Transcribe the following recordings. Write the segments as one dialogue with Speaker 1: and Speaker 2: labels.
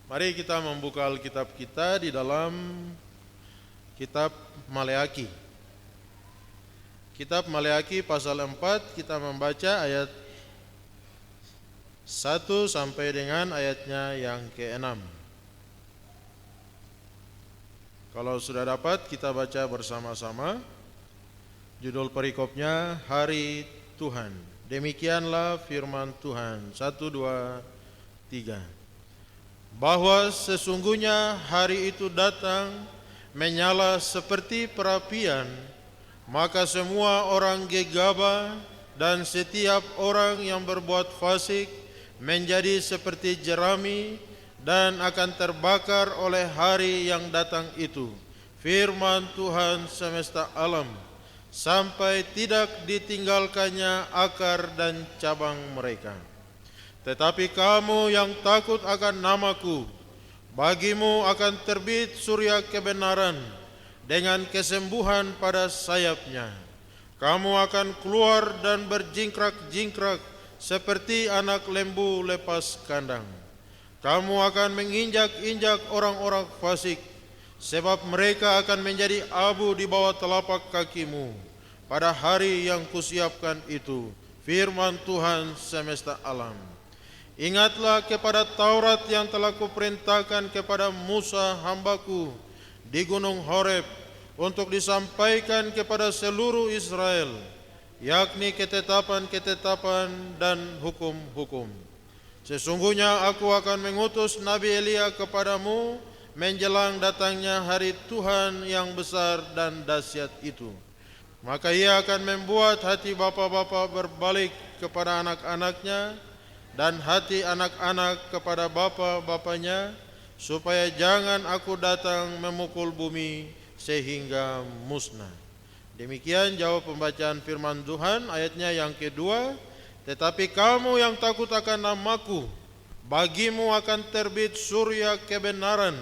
Speaker 1: Mari kita membuka Alkitab kita di dalam kitab Maleaki. Kitab Maleaki pasal 4 kita membaca ayat 1 sampai dengan ayatnya yang ke-6. Kalau sudah dapat kita baca bersama-sama. Judul perikopnya Hari Tuhan. Demikianlah firman Tuhan. 1, 2, 3. Bahwa sesungguhnya hari itu datang menyala seperti perapian, maka semua orang gegabah dan setiap orang yang berbuat fasik menjadi seperti jerami dan akan terbakar oleh hari yang datang itu. Firman Tuhan semesta alam, sampai tidak ditinggalkannya akar dan cabang mereka. Tetapi kamu yang takut akan namaku, bagimu akan terbit surya kebenaran dengan kesembuhan pada sayapnya. Kamu akan keluar dan berjingkrak-jingkrak seperti anak lembu lepas kandang. Kamu akan menginjak-injak orang-orang fasik, sebab mereka akan menjadi abu di bawah telapak kakimu pada hari yang kusiapkan itu. Firman Tuhan semesta alam. Ingatlah kepada Taurat yang telah kuperintahkan kepada Musa hambaku di gunung Horeb untuk disampaikan kepada seluruh Israel, yakni ketetapan-ketetapan dan hukum-hukum. Sesungguhnya aku akan mengutus Nabi Elia kepadamu menjelang datangnya hari Tuhan yang besar dan dahsyat itu. Maka ia akan membuat hati bapa-bapa berbalik kepada anak-anaknya dan hati anak-anak kepada bapa-bapanya, supaya jangan aku datang memukul bumi sehingga musnah. Demikian jawab pembacaan firman Tuhan. Ayatnya yang kedua, tetapi kamu yang takut akan namaku, bagimu akan terbit surya kebenaran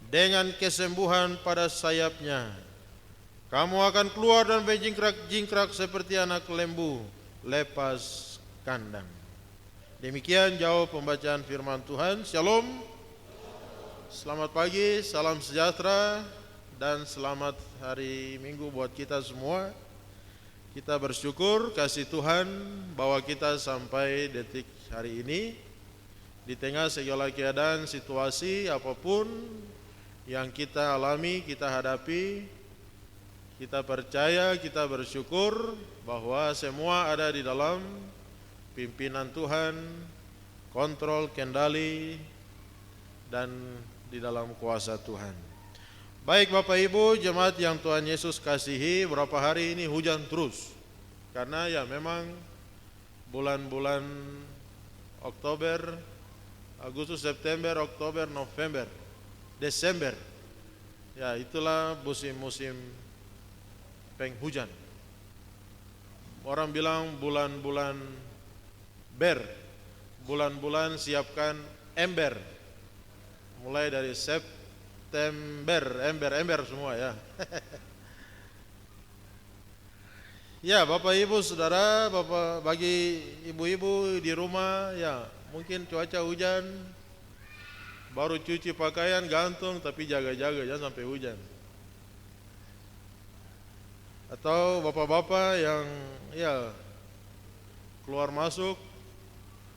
Speaker 1: dengan kesembuhan pada sayapnya. Kamu akan keluar dan berjingkrak-jingkrak seperti anak lembu lepas kandang. Demikian jawab pembacaan firman Tuhan. Shalom. Selamat pagi, salam sejahtera, dan selamat hari Minggu buat kita semua. Kita bersyukur kasih Tuhan bahwa kita sampai detik hari ini di tengah segala keadaan situasi apapun yang kita alami, kita hadapi. Kita percaya, kita bersyukur bahwa semua ada di dalam pimpinan Tuhan, kontrol, kendali, dan di dalam kuasa Tuhan. Baik Bapak Ibu, jemaat yang Tuhan Yesus kasihi, berapa hari ini hujan terus. Karena ya memang bulan-bulan Oktober, Agustus, September, Oktober, November, Desember. Ya itulah musim-musim penghujan. Orang bilang bulan-bulan bulan-bulan siapkan ember. Mulai dari September, ember semua ya. Ya Bapak Ibu Saudara, bagi ibu-ibu di rumah ya mungkin cuaca hujan, baru cuci pakaian gantung, tapi jaga-jaga jangan sampai hujan. Atau bapak-bapak yang ya keluar masuk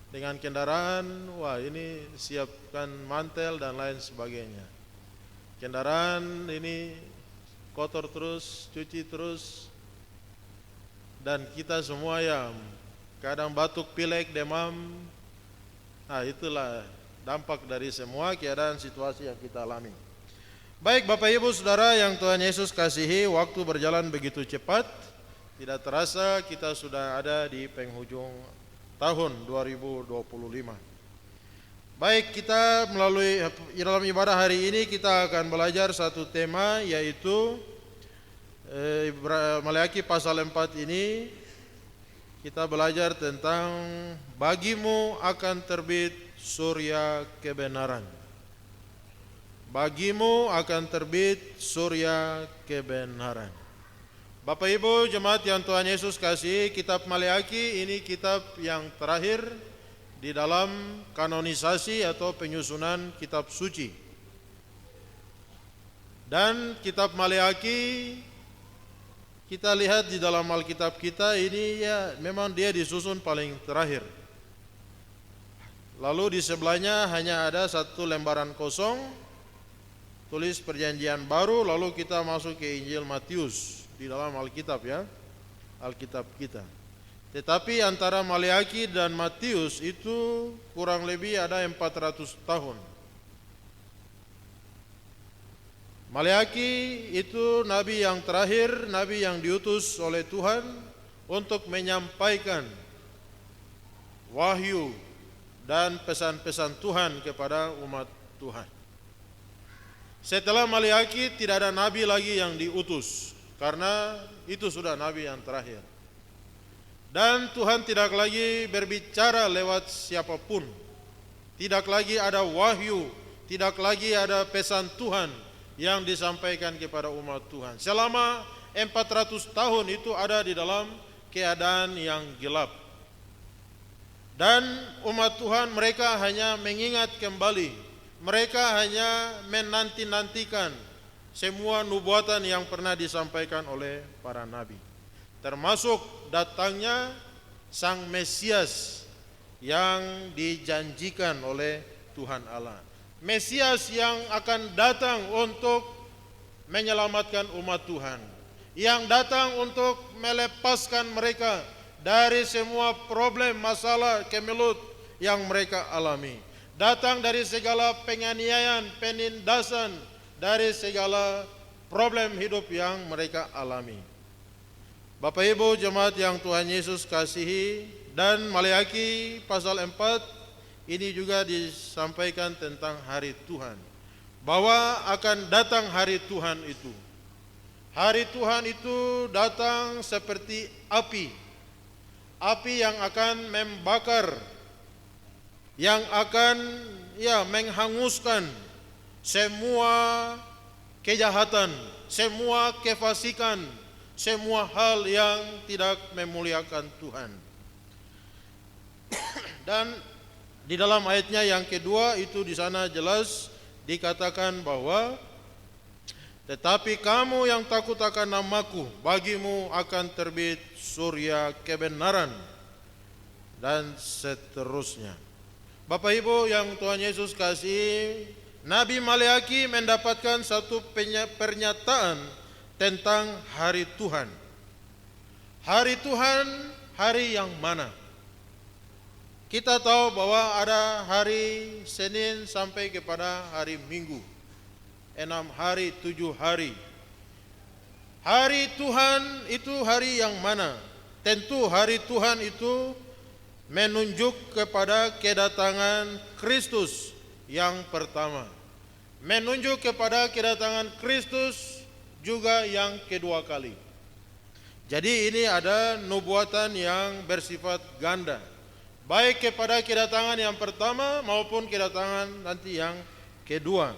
Speaker 1: dengan kendaraan, wah ini siapkan mantel dan lain sebagainya. Kendaraan ini kotor terus, cuci terus, dan kita semua yang kadang batuk, pilek, demam. Nah itulah dampak dari semua keadaan situasi yang kita alami. Baik Bapak Ibu Saudara yang Tuhan Yesus kasihi, waktu berjalan begitu cepat. Tidak terasa kita sudah ada di penghujung tahun 2025. Baik, kita melalui dalam ibadah hari ini kita akan belajar satu tema, yaitu Maleaki pasal 4 ini kita belajar tentang bagimu akan terbit surya kebenaran. Bagimu akan terbit surya kebenaran. Bapak Ibu jemaat yang Tuhan Yesus kasih, kitab Maleaki ini kitab yang terakhir di dalam kanonisasi atau penyusunan kitab suci. Dan kitab Maleakhi kita lihat di dalam Alkitab kita ini ya memang dia disusun paling terakhir. Lalu di sebelahnya hanya ada satu lembaran kosong, tulis Perjanjian Baru, lalu kita masuk ke Injil Matius di dalam Alkitab ya, Alkitab kita. Tetapi antara Maleakhi dan Matius itu kurang lebih ada 400 tahun. Maleakhi itu nabi yang terakhir, nabi yang diutus oleh Tuhan untuk menyampaikan wahyu dan pesan-pesan Tuhan kepada umat Tuhan. Setelah Maleakhi tidak ada nabi lagi yang diutus, karena itu sudah nabi yang terakhir. Dan Tuhan tidak lagi berbicara lewat siapapun. Tidak lagi ada wahyu, tidak lagi ada pesan Tuhan yang disampaikan kepada umat Tuhan. Selama 400 tahun itu ada di dalam keadaan yang gelap. Dan umat Tuhan mereka hanya mengingat kembali, mereka hanya menanti-nantikan semua nubuatan yang pernah disampaikan oleh para nabi, termasuk datangnya Sang Mesias yang dijanjikan oleh Tuhan Allah. Mesias yang akan datang untuk menyelamatkan umat Tuhan, yang datang untuk melepaskan mereka dari semua problem, masalah, kemelut yang mereka alami. Datang dari segala penganiayaan, penindasan, dari segala problem hidup yang mereka alami. Bapak Ibu jemaat yang Tuhan Yesus kasihi, dan Maleakhi pasal 4 ini juga disampaikan tentang hari Tuhan, bahwa akan datang hari Tuhan itu. Hari Tuhan itu datang seperti api, api yang akan membakar, yang akan menghanguskan semua kejahatan, semua kefasikan, semua hal yang tidak memuliakan Tuhan. Dan di dalam ayatnya yang kedua itu di sana jelas dikatakan bahwa tetapi kamu yang takut akan namaku, bagimu akan terbit surya kebenaran, dan seterusnya. Bapak Ibu yang Tuhan Yesus kasih, Nabi Maleakhi mendapatkan satu pernyataan tentang hari Tuhan. Hari Tuhan, hari yang mana? Kita tahu bahwa ada hari Senin sampai kepada hari Minggu, 6 hari, 7 hari. Hari Tuhan itu hari yang mana? Tentu hari Tuhan itu menunjuk kepada kedatangan Kristus yang pertama, menunjuk kepada kedatangan Kristus juga yang kedua kali. Jadi ini ada nubuatan yang bersifat ganda, baik kepada kedatangan yang pertama maupun kedatangan nanti yang kedua.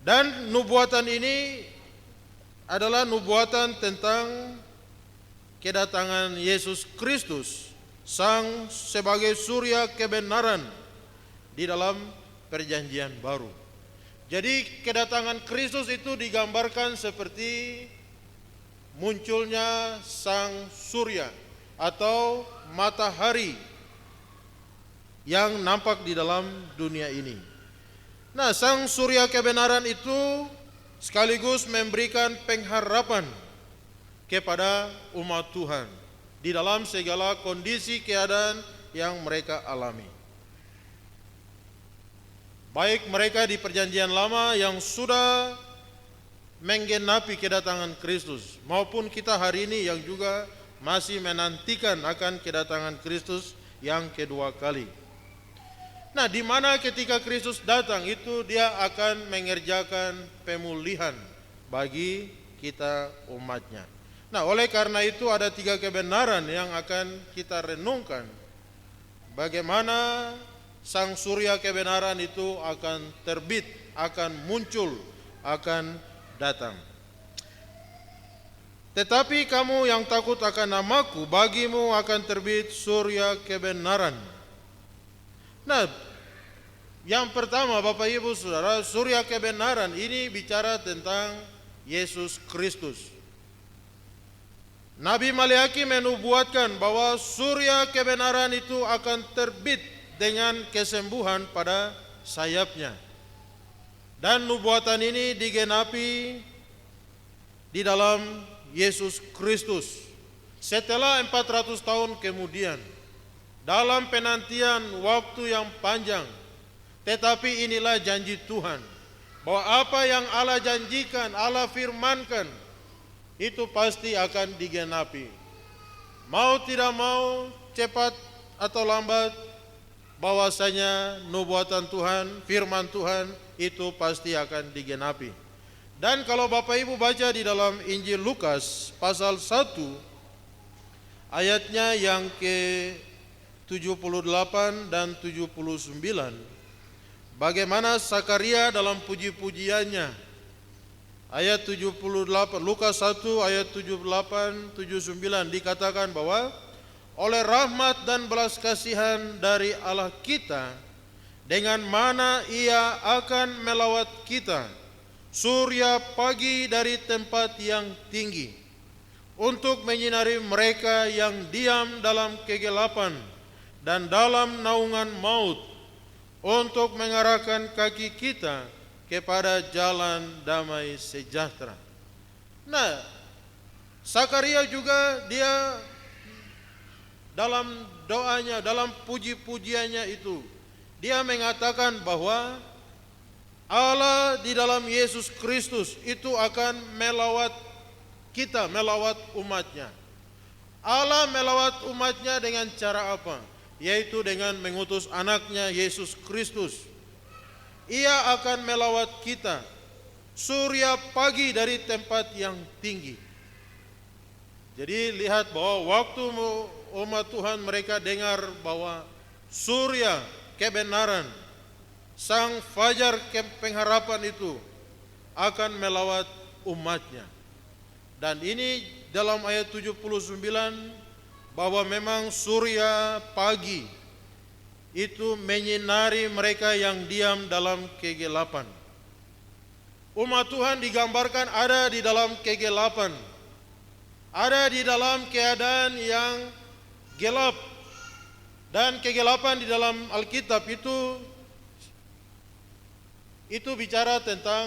Speaker 1: Dan nubuatan ini adalah nubuatan tentang kedatangan Yesus Kristus, Sang sebagai surya kebenaran di dalam Perjanjian Baru. Jadi kedatangan Kristus itu digambarkan seperti munculnya Sang surya atau matahari yang nampak di dalam dunia ini. Nah, Sang surya kebenaran itu sekaligus memberikan pengharapan kepada umat Tuhan di dalam segala kondisi keadaan yang mereka alami. Baik mereka di Perjanjian Lama yang sudah menggenapi kedatangan Kristus, maupun kita hari ini yang juga masih menantikan akan kedatangan Kristus yang kedua kali. Nah, di mana ketika Kristus datang itu dia akan mengerjakan pemulihan bagi kita umatnya. Nah, oleh karena itu ada 3 kebenaran yang akan kita renungkan. Bagaimana Sang surya kebenaran itu akan terbit, akan muncul, akan datang. Tetapi kamu yang takut akan namaku, bagimu akan terbit surya kebenaran. Nah, yang pertama Bapak Ibu Saudara, surya kebenaran ini bicara tentang Yesus Kristus. Nabi Maleakhi menubuatkan bahwa surya kebenaran itu akan terbit dengan kesembuhan pada sayapnya. Dan nubuatan ini digenapi di dalam Yesus Kristus. Setelah 400 tahun kemudian, dalam penantian waktu yang panjang, tetapi inilah janji Tuhan, bahwa apa yang Allah janjikan, Allah firmankan, itu pasti akan digenapi. Mau tidak mau, cepat atau lambat, bahwasanya nubuatan Tuhan, firman Tuhan itu pasti akan digenapi. Dan kalau Bapak Ibu baca di dalam Injil Lukas pasal 1 ayatnya yang ke-78 dan 79, bagaimana Zakaria dalam puji-pujiannya. Ayat 78, Lukas 1 ayat 78, 79 dikatakan bahwa oleh rahmat dan belas kasihan dari Allah kita, dengan mana Ia akan melawat kita, surya pagi dari tempat yang tinggi, untuk menyinari mereka yang diam dalam kegelapan dan dalam naungan maut, untuk mengarahkan kaki kita kepada jalan damai sejahtera. Nah, Zakaria juga dia dalam doanya, dalam puji-pujiannya itu, dia mengatakan bahwa Allah di dalam Yesus Kristus itu akan melawat kita, melawat umatnya. Allah melawat umatnya dengan cara apa? Yaitu dengan mengutus anaknya Yesus Kristus. Ia akan melawat kita, surya pagi dari tempat yang tinggi. Jadi lihat bahwa waktu umat Tuhan mereka dengar bahwa surya kebenaran, sang fajar pengharapan itu akan melawat umatnya. Dan ini dalam ayat 79 bahwa memang surya pagi itu menyinari mereka yang diam dalam kegelapan. Umat Tuhan digambarkan ada di dalam kegelapan, ada di dalam keadaan yang gelap. Dan kegelapan di dalam Alkitab itu bicara tentang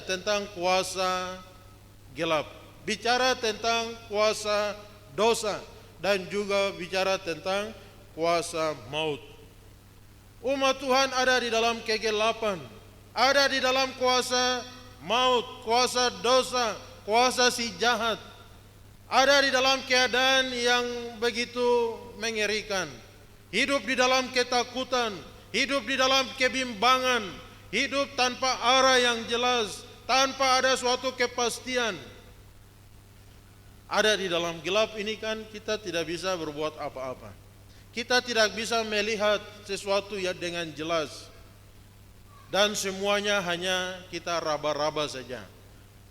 Speaker 1: tentang kuasa gelap, bicara tentang kuasa dosa, dan juga bicara tentang kuasa maut. Umat Tuhan ada di dalam kegelapan, ada di dalam kuasa maut, kuasa dosa, kuasa si jahat, ada di dalam keadaan yang begitu mengerikan, hidup di dalam ketakutan, hidup di dalam kebimbangan, hidup tanpa arah yang jelas, tanpa ada suatu kepastian. Ada di dalam gelap ini kan kita tidak bisa berbuat apa-apa. Kita tidak bisa melihat sesuatu yang dengan jelas. Dan semuanya hanya kita raba-raba saja.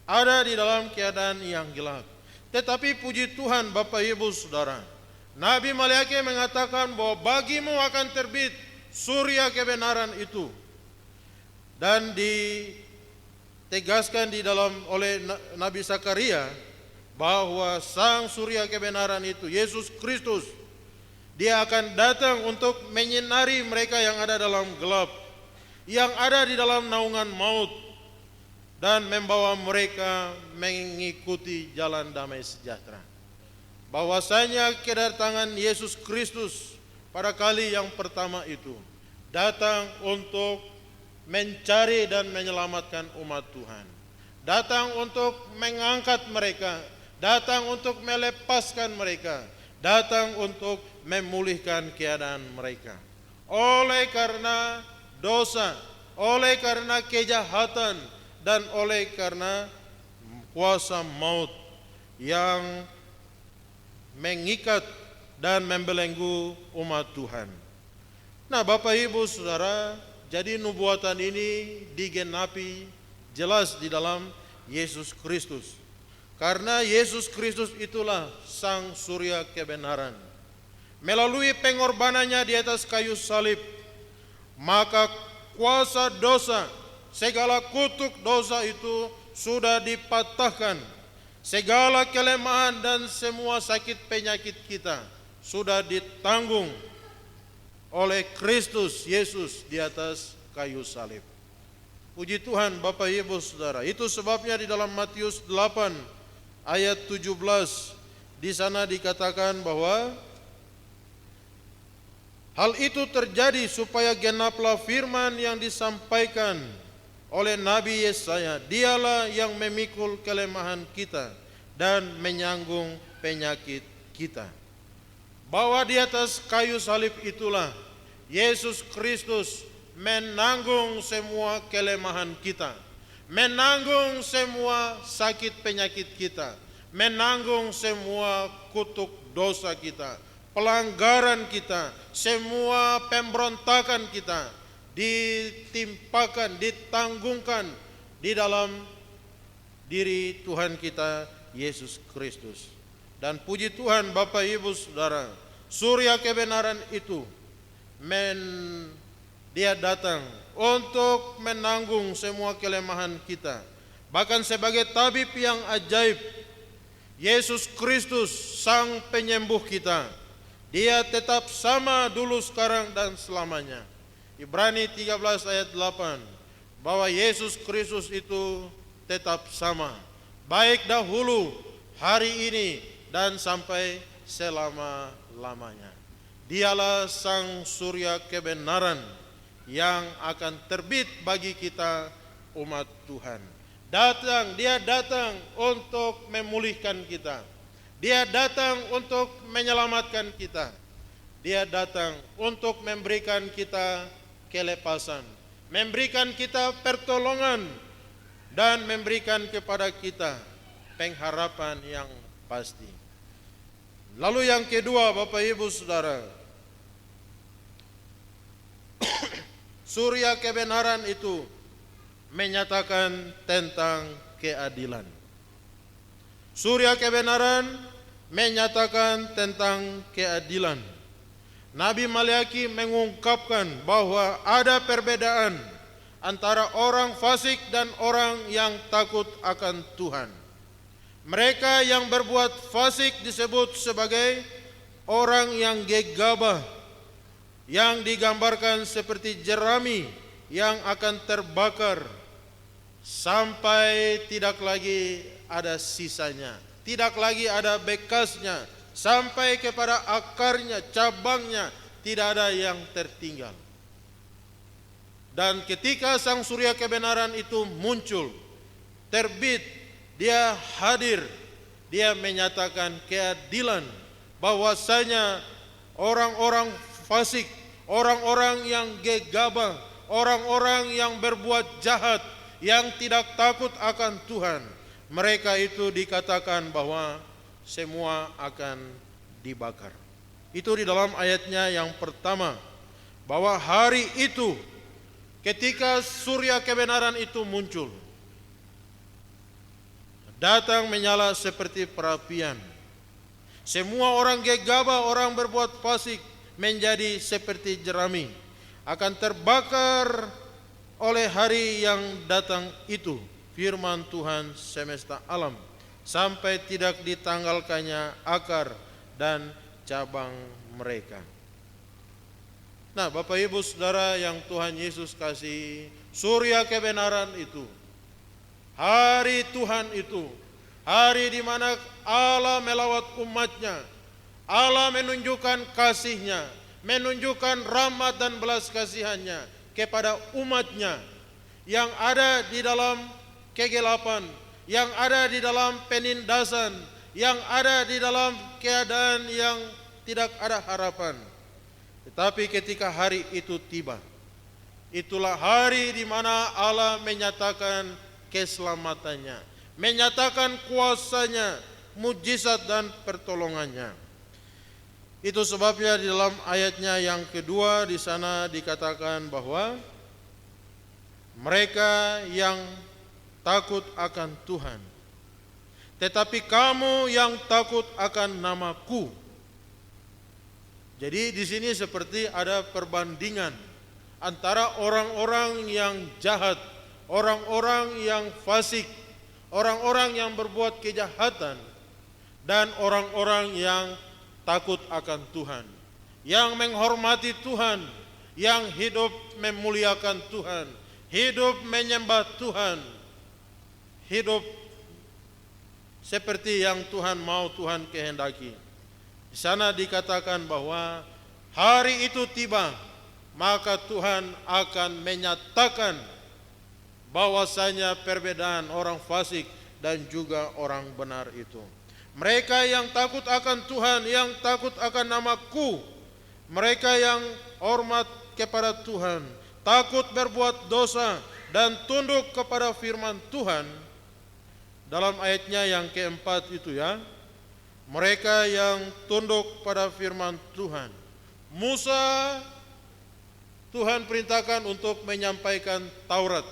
Speaker 1: Ada di dalam keadaan yang gelap. Tetapi puji Tuhan Bapak Ibu Saudara, Nabi Maleakhi mengatakan bahwa bagimu akan terbit surya kebenaran itu. Dan ditegaskan di dalam oleh Nabi Zakaria bahwa sang surya kebenaran itu, Yesus Kristus, Dia akan datang untuk menyinari mereka yang ada dalam gelap, yang ada di dalam naungan maut, dan membawa mereka mengikuti jalan damai sejahtera. Bahwasanya kedatangan Yesus Kristus pada kali yang pertama itu datang untuk mencari dan menyelamatkan umat Tuhan, datang untuk mengangkat mereka, datang untuk melepaskan mereka, datang untuk memulihkan keadaan mereka. Oleh karena dosa, oleh karena kejahatan, dan oleh karena kuasa maut yang mengikat dan membelenggu umat Tuhan. Nah, Bapak Ibu Saudara, jadi nubuatan ini digenapi jelas di dalam Yesus Kristus. Karena Yesus Kristus itulah sang surya kebenaran. melalui pengorbanannya di atas kayu salib, maka kuasa dosa, segala kutuk dosa itu sudah dipatahkan. Segala kelemahan dan semua sakit penyakit kita sudah ditanggung oleh Kristus Yesus di atas kayu salib. Puji Tuhan Bapak Ibu Saudara. Itu sebabnya di dalam Matius 8 ayat 17 di sana dikatakan bahwa hal itu terjadi supaya genaplah firman yang disampaikan oleh Nabi Yesaya, dialah yang memikul kelemahan kita dan menyanggung penyakit kita. Bahwa di atas kayu salib itulah Yesus Kristus menanggung semua kelemahan kita, menanggung semua sakit penyakit kita, menanggung semua kutuk dosa kita, pelanggaran kita, semua pemberontakan kita ditimpakan, ditanggungkan di dalam diri Tuhan kita Yesus Kristus. Dan puji Tuhan Bapak Ibu Saudara, surya kebenaran itu dia datang untuk menanggung semua kelemahan kita. Bahkan sebagai tabib yang ajaib, Yesus Kristus sang penyembuh kita, dia tetap sama dulu, sekarang, dan selamanya. Ibrani 13 ayat 8, bahwa Yesus Kristus itu tetap sama, baik dahulu, hari ini, dan sampai selama-lamanya. Dialah sang surya kebenaran yang akan terbit bagi kita umat Tuhan. Dia datang untuk memulihkan kita. Dia datang untuk menyelamatkan kita. Dia datang untuk memberikan kita kelepasan, memberikan kita pertolongan, dan memberikan kepada kita pengharapan yang pasti. Lalu yang kedua Bapak Ibu Saudara, surya kebenaran itu menyatakan tentang keadilan. Surya kebenaran menyatakan tentang keadilan. Nabi Maliaki mengungkapkan bahwa ada perbedaan antara orang fasik dan orang yang takut akan Tuhan. Mereka yang berbuat fasik disebut sebagai orang yang gegabah, yang digambarkan seperti jerami yang akan terbakar sampai tidak lagi ada sisanya, tidak lagi ada bekasnya, sampai kepada akarnya, cabangnya, tidak ada yang tertinggal. Dan ketika sang surya kebenaran itu muncul, terbit, dia hadir, dia menyatakan keadilan, bahwasanya orang-orang fasik, orang-orang yang gegabah, orang-orang yang berbuat jahat, yang tidak takut akan Tuhan, mereka itu dikatakan bahwa semua akan dibakar. Itu di dalam ayatnya yang pertama, bahwa hari itu ketika surya kebenaran itu muncul, datang menyala seperti perapian. Semua orang gegabah, orang berbuat fasik menjadi seperti jerami, akan terbakar oleh hari yang datang itu, firman Tuhan semesta alam, sampai tidak ditanggalkannya akar dan cabang mereka. Nah, Bapak Ibu Saudara yang Tuhan Yesus kasih, surya kebenaran itu, hari Tuhan itu, hari di mana Allah melawat umatnya, Allah menunjukkan kasihnya, menunjukkan rahmat dan belas kasihannya kepada umatnya yang ada di dalam kegelapan, yang ada di dalam penindasan, yang ada di dalam keadaan yang tidak ada harapan. Tetapi ketika hari itu tiba, itulah hari di mana Allah menyatakan keselamatannya, menyatakan kuasanya, mujizat dan pertolongannya. Itu sebabnya di dalam ayatnya yang kedua di sana dikatakan bahwa mereka yang takut akan Tuhan, tetapi kamu yang takut akan namaku, Jadi di sini seperti ada perbandingan antara orang-orang yang jahat, orang-orang yang fasik, orang-orang yang berbuat kejahatan, dan orang-orang yang takut akan Tuhan, yang menghormati Tuhan, yang hidup memuliakan Tuhan, hidup menyembah Tuhan, hidup seperti yang Tuhan mau, Tuhan kehendaki. Di sana dikatakan bahwa hari itu tiba, maka Tuhan akan menyatakan bahwasanya perbedaan orang fasik dan juga orang benar itu. Mereka yang takut akan Tuhan, yang takut akan namaku, mereka yang hormat kepada Tuhan, takut berbuat dosa dan tunduk kepada firman Tuhan. Dalam ayatnya yang keempat itu ya, mereka yang tunduk pada firman Tuhan. Musa, Tuhan perintahkan untuk menyampaikan Taurat,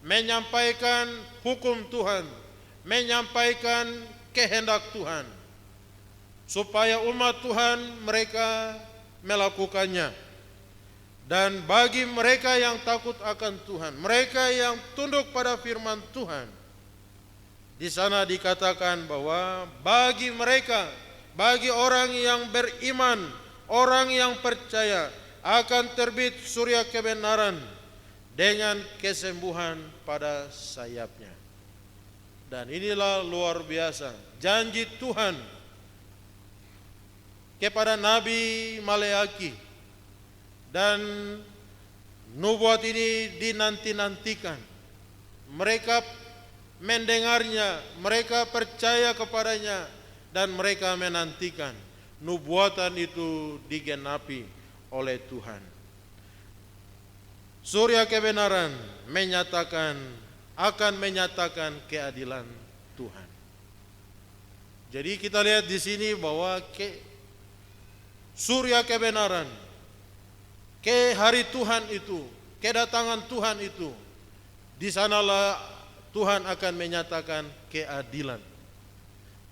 Speaker 1: menyampaikan hukum Tuhan, menyampaikan kehendak Tuhan, supaya umat Tuhan mereka melakukannya. Dan bagi mereka yang takut akan Tuhan, mereka yang tunduk pada firman Tuhan, di sana dikatakan bahwa bagi mereka, bagi orang yang beriman, orang yang percaya, akan terbit surya kebenaran dengan kesembuhan pada sayapnya. Dan inilah luar biasa janji Tuhan kepada Nabi Maleaki, dan nubuat ini dinanti-nantikan. Mereka mendengarnya, mereka percaya kepadanya, dan mereka menantikan nubuatan itu digenapi oleh Tuhan. Surya kebenaran akan menyatakan keadilan Tuhan. Jadi kita lihat di sini bahwa surya kebenaran, hari Tuhan itu, kedatangan Tuhan itu, di sanalah Tuhan akan menyatakan keadilan.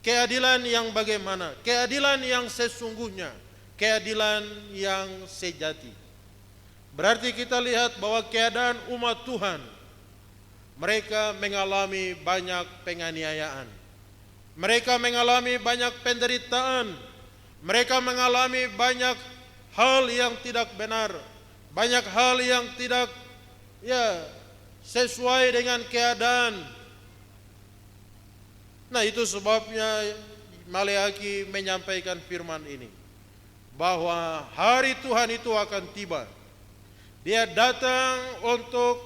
Speaker 1: Keadilan yang bagaimana? Keadilan yang sesungguhnya, keadilan yang sejati. Berarti kita lihat bahwa keadaan umat Tuhan, mereka mengalami banyak penganiayaan, mereka mengalami banyak penderitaan, mereka mengalami banyak hal yang tidak benar, banyak hal yang tidak sesuai dengan keadaan. Nah, itu sebabnya Maleaki menyampaikan firman ini, bahwa hari Tuhan itu akan tiba. Dia datang untuk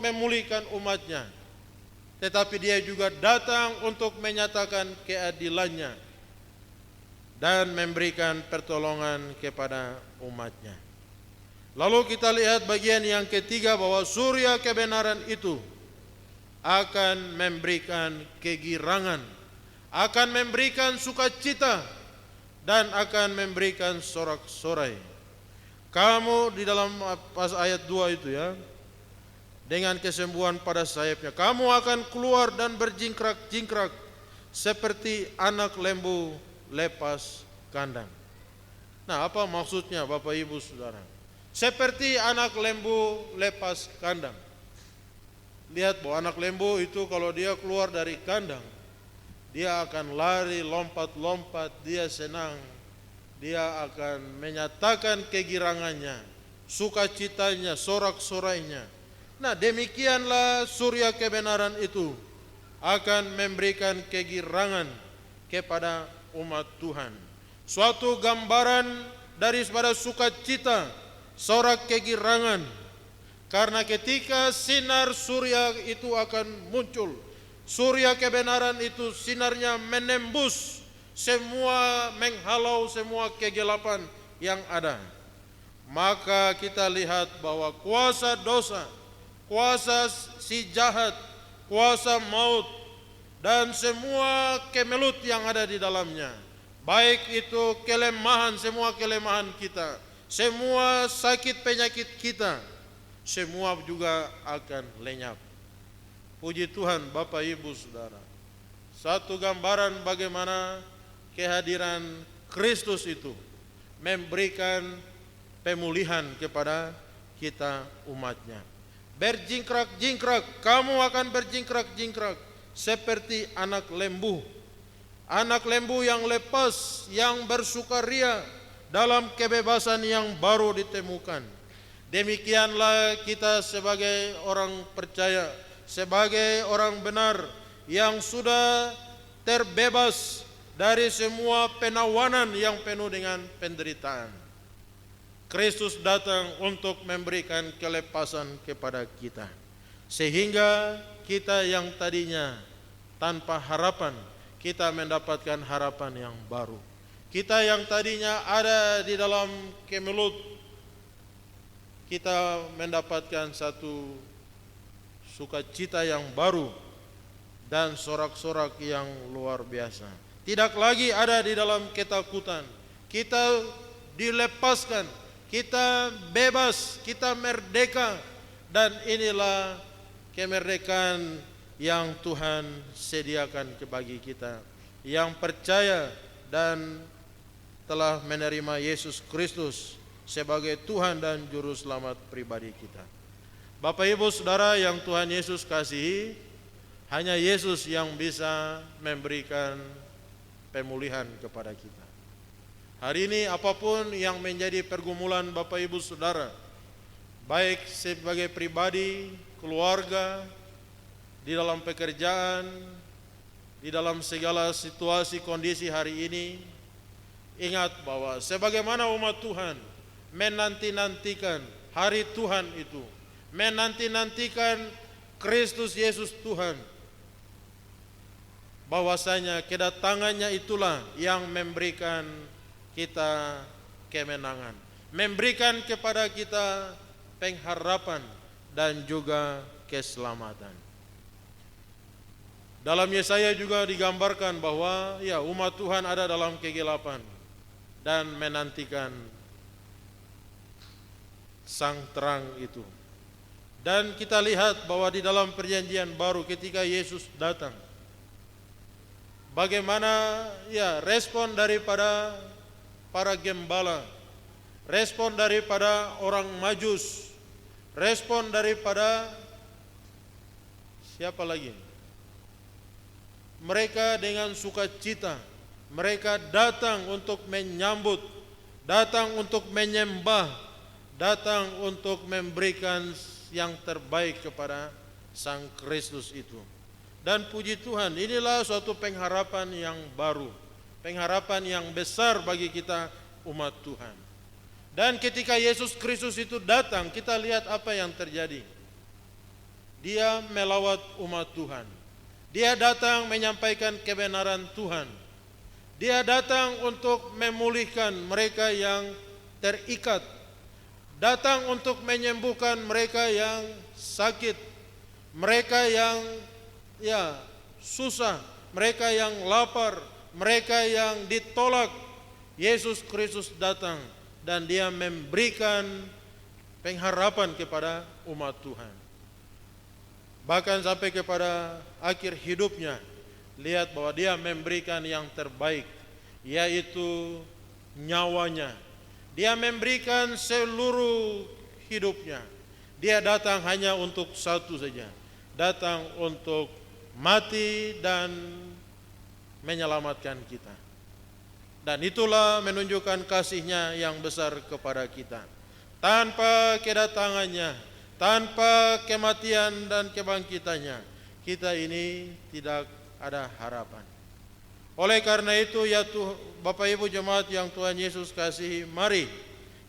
Speaker 1: memulihkan umatnya, tetapi dia juga datang untuk menyatakan keadilannya dan memberikan pertolongan kepada umatnya. Lalu kita lihat bagian yang ketiga, bahwa surya kebenaran itu akan memberikan kegirangan, akan memberikan sukacita, dan akan memberikan sorak-sorai. Kamu di dalam pas ayat 2 itu ya, dengan kesembuhan pada sayapnya, kamu akan keluar dan berjingkrak-jingkrak seperti anak lembu lepas kandang. Nah, apa maksudnya Bapak Ibu Saudara? Seperti anak lembu lepas kandang. Lihat bahwa anak lembu itu kalau dia keluar dari kandang, dia akan lari, lompat-lompat, dia senang. Dia akan menyatakan kegirangannya, sukacitanya, sorak-sorainya. Nah, demikianlah surya kebenaran itu akan memberikan kegirangan kepada umat Tuhan. Suatu gambaran daripada sukacita, sorak kegirangan, karena ketika sinar surya itu akan muncul, surya kebenaran itu sinarnya menembus semua, menghalau semua kegelapan yang ada, maka kita lihat bahwa kuasa dosa, kuasa si jahat, kuasa maut, dan semua kemelut yang ada di dalamnya, baik itu kelemahan, semua kelemahan kita, semua sakit penyakit kita, semua juga akan lenyap. Puji Tuhan Bapak Ibu Saudara. Satu gambaran bagaimana kehadiran Kristus itu memberikan pemulihan kepada kita umatnya. Berjingkrak-jingkrak, kamu akan berjingkrak-jingkrak seperti anak lembu. Anak lembu yang lepas, yang bersukaria dalam kebebasan yang baru ditemukan. Demikianlah kita sebagai orang percaya, sebagai orang benar yang sudah terbebas dari semua penawanan yang penuh dengan penderitaan. Kristus datang untuk memberikan kelepasan kepada kita, sehingga kita yang tadinya tanpa harapan, kita mendapatkan harapan yang baru. Kita yang tadinya ada di dalam kemelut, kita mendapatkan satu sukacita yang baru dan sorak-sorak yang luar biasa. Tidak lagi ada di dalam ketakutan, kita dilepaskan, kita bebas, kita merdeka, dan inilah kemerdekaan yang Tuhan sediakan bagi kita yang percaya dan telah menerima Yesus Kristus sebagai Tuhan dan Juru Selamat pribadi kita. Bapak Ibu Saudara yang Tuhan Yesus kasihi, hanya Yesus yang bisa memberikan pemulihan kepada kita. Hari ini apapun yang menjadi pergumulan Bapak Ibu Saudara, baik sebagai pribadi, keluarga, di dalam pekerjaan, di dalam segala situasi kondisi hari ini, ingat bahwa sebagaimana umat Tuhan menanti-nantikan hari Tuhan itu, menanti-nantikan Kristus Yesus Tuhan, bahwasanya kedatangannya itulah yang memberikan kita kemenangan, memberikan kepada kita pengharapan dan juga keselamatan. Dalam Yesaya juga digambarkan bahwa ya umat Tuhan ada dalam kegelapan dan menantikan sang terang itu. Dan kita lihat bahwa di dalam perjanjian baru ketika Yesus datang, bagaimana ya respon daripada para gembala, respon daripada orang Majus, respon daripada siapa lagi? Mereka dengan sukacita, mereka datang untuk menyambut, datang untuk menyembah, datang untuk memberikan yang terbaik kepada Sang Kristus itu. Dan puji Tuhan, inilah suatu pengharapan yang baru, pengharapan yang besar bagi kita umat Tuhan. Dan ketika Yesus Kristus itu datang, kita lihat apa yang terjadi. Dia melawat umat Tuhan. Dia datang menyampaikan kebenaran Tuhan. Dia datang untuk memulihkan mereka yang terikat. Datang untuk menyembuhkan mereka yang sakit. Mereka yang susah, mereka yang lapar, mereka yang ditolak. Yesus Kristus datang dan dia memberikan pengharapan kepada umat Tuhan. Bahkan sampai kepada akhir hidupnya, lihat bahwa dia memberikan yang terbaik, yaitu nyawanya. Dia memberikan seluruh hidupnya. Dia datang hanya untuk satu saja, datang untuk mati dan menyelamatkan kita. Dan itulah menunjukkan kasihnya yang besar kepada kita. Tanpa kedatangannya, tanpa kematian dan kebangkitannya, kita ini tidak ada harapan. Oleh karena itu ya Bapak Ibu jemaat yang Tuhan Yesus kasihi, mari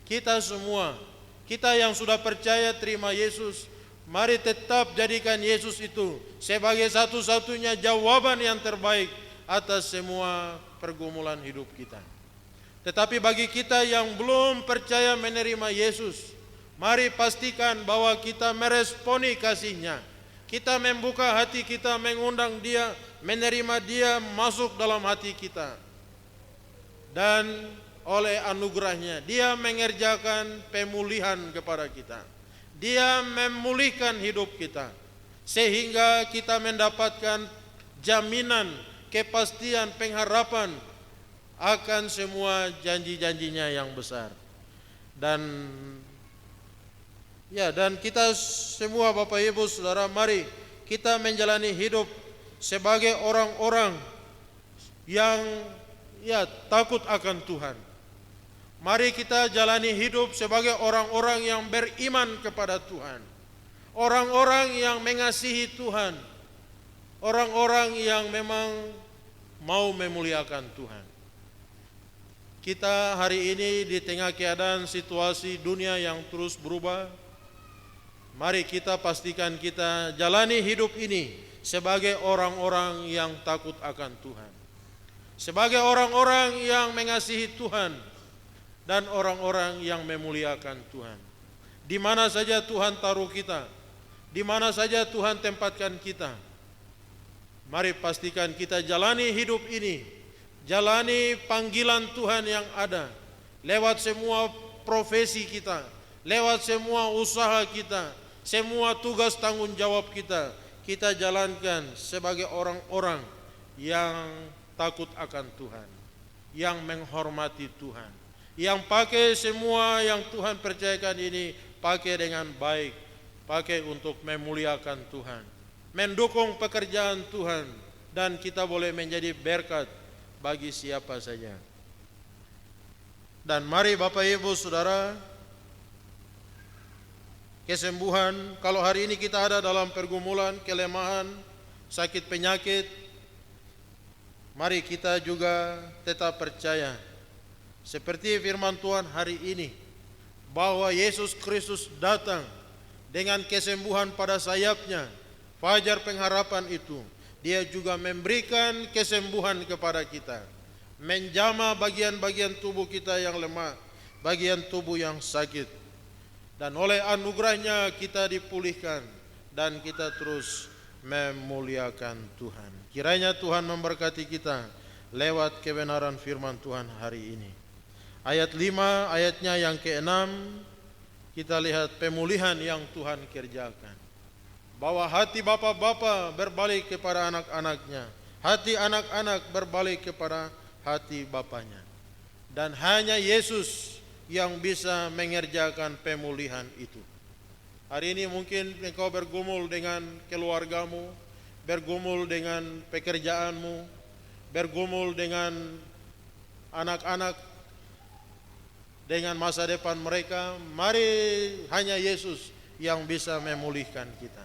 Speaker 1: kita semua, kita yang sudah percaya terima Yesus, mari tetap jadikan Yesus itu sebagai satu-satunya jawaban yang terbaik atas semua pergumulan hidup kita. Tetapi bagi kita yang belum percaya menerima Yesus, mari pastikan bahwa kita meresponi kasih-Nya. Kita membuka hati kita, mengundang Dia, menerima Dia masuk dalam hati kita. Dan oleh anugerahnya, Dia mengerjakan pemulihan kepada kita. Dia memulihkan hidup kita, sehingga kita mendapatkan jaminan, kepastian, pengharapan akan semua janji-janjinya yang besar. Dan kita semua Bapak Ibu Saudara, mari kita menjalani hidup sebagai orang-orang yang takut akan Tuhan. Mari kita jalani hidup sebagai orang-orang yang beriman kepada Tuhan. Orang-orang yang mengasihi Tuhan. Orang-orang yang memang mau memuliakan Tuhan. Kita hari ini di tengah keadaan situasi dunia yang terus berubah, mari kita pastikan kita jalani hidup ini sebagai orang-orang yang takut akan Tuhan. Sebagai orang-orang yang mengasihi Tuhan dan orang-orang yang memuliakan Tuhan. Di mana saja Tuhan taruh kita, di mana saja Tuhan tempatkan kita, mari pastikan kita jalani hidup ini, jalani panggilan Tuhan yang ada, lewat semua profesi kita, lewat semua usaha kita, semua tugas tanggung jawab kita, kita jalankan sebagai orang-orang yang takut akan Tuhan, yang menghormati Tuhan, yang pakai semua yang Tuhan percayakan ini, pakai dengan baik, pakai untuk memuliakan Tuhan, mendukung pekerjaan Tuhan, dan kita boleh menjadi berkat bagi siapa saja. Dan mari Bapak Ibu Saudara, kesembuhan, kalau hari ini kita ada dalam pergumulan, kelemahan, sakit penyakit, mari kita juga tetap percaya seperti firman Tuhan hari ini, bahwa Yesus Kristus datang dengan kesembuhan pada sayapnya, fajar pengharapan itu. Dia juga memberikan kesembuhan kepada kita, menjamah bagian-bagian tubuh kita yang lemah, bagian tubuh yang sakit. Dan oleh anugerahnya kita dipulihkan dan kita terus memuliakan Tuhan. Kiranya Tuhan memberkati kita lewat kebenaran firman Tuhan hari ini. Ayat 5, ayatnya yang ke-6, kita lihat pemulihan yang Tuhan kerjakan. Bahwa hati bapa-bapa berbalik kepada anak-anaknya, hati anak-anak berbalik kepada hati bapanya. Dan hanya Yesus yang bisa mengerjakan pemulihan itu. Hari ini mungkin engkau bergumul dengan keluargamu, bergumul dengan pekerjaanmu, bergumul dengan anak-anak, dengan masa depan mereka. Mari hanya Yesus yang bisa memulihkan kita.